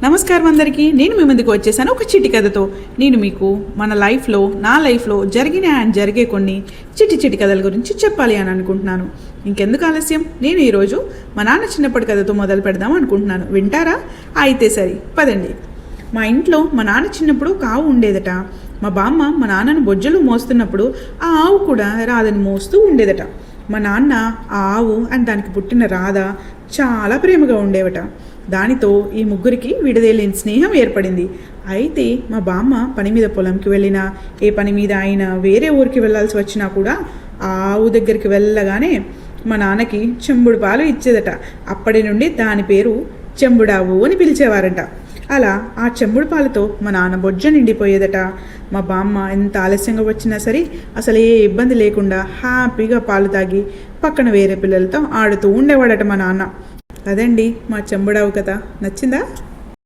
నమస్కారం అందరికీ. నేను మీ ముందుకు వచ్చేసాను ఒక చిట్టి కథతో. నేను మీకు మన లైఫ్లో, నా లైఫ్లో జరిగిన అండ్ జరిగే కొన్ని చిట్టి కథల గురించి చెప్పాలి అని అనుకుంటున్నాను. ఇంకెందుకు ఆలస్యం, నేను ఈరోజు మా నాన్న చిన్నప్పటి కథతో మొదలు పెడదాం అనుకుంటున్నాను. వింటారా? అయితే సరే పదండి. మా ఇంట్లో మా నాన్న చిన్నప్పుడు ఒక ఆవు ఉండేదట. మా బామ్మ మా నాన్నను బొజ్జలు మోస్తున్నప్పుడు ఆ ఆవు కూడా రాధని మోస్తూ ఉండేదట. మా నాన్న ఆ ఆవు అండ్ దానికి పుట్టిన రాధ చాలా ప్రేమగా ఉండేవట. దానితో ఈ ముగ్గురికి విడదీయలేని స్నేహం ఏర్పడింది. అయితే మా బామ్మ పని మీద పొలంకి వెళ్ళినా, ఏ పని మీద అయినా వేరే ఊరికి వెళ్ళాల్సి వచ్చినా కూడా ఆ ఆవు దగ్గరికి వెళ్ళగానే మా నాన్నకి చెంబుడు పాలు ఇచ్చేదట. అప్పటి నుండి దాని పేరు చెంబుడావు అని పిలిచేవారంట. అలా ఆ చెంబుడు పాలతో మా నాన్న బొజ్జ నిండిపోయేదట. మా బామ్మ ఎంత ఆలస్యంగా వచ్చినా సరే అసలు ఏ ఇబ్బంది లేకుండా హ్యాపీగా పాలు తాగి పక్కన వేరే పిల్లలతో ఆడుతూ ఉండేవాడట మా నాన్న. అదండి మా చెంబుడావు కథ. నచ్చిందా?